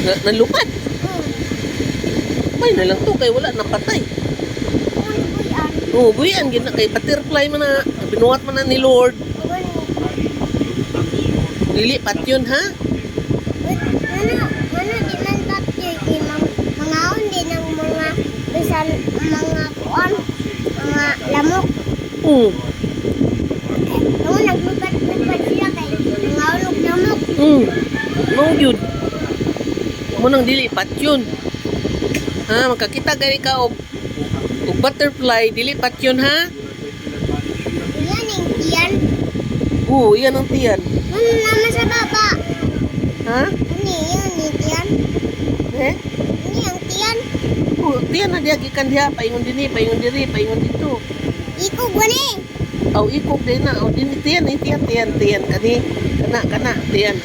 Nalupad. May na lang to kay wala napatay. Oh, buyan gina kay butterfly man na binuhat man na ni Lord. Lilipat yun ha. Di man tatyo mangaon din ng mga bisan mga kuan, mga lamok. Naglupad sila kay mangaon og lamok. Mao yun. Mo nang dilipat yun. Ha, makakita gani ka og butterfly, dilipat yun ha. Yan ang tiyan. Yan ang tiyan. Ano naman sa baba? Ha? Ano yun, tiyan? Eh? Ano yung tiyan? Tiyan na diya gikan diha, paingon dinhi, paingon diri, paingon dito. Ikog wani. Ikog din na. Tiyan kani. Kana, tiyan.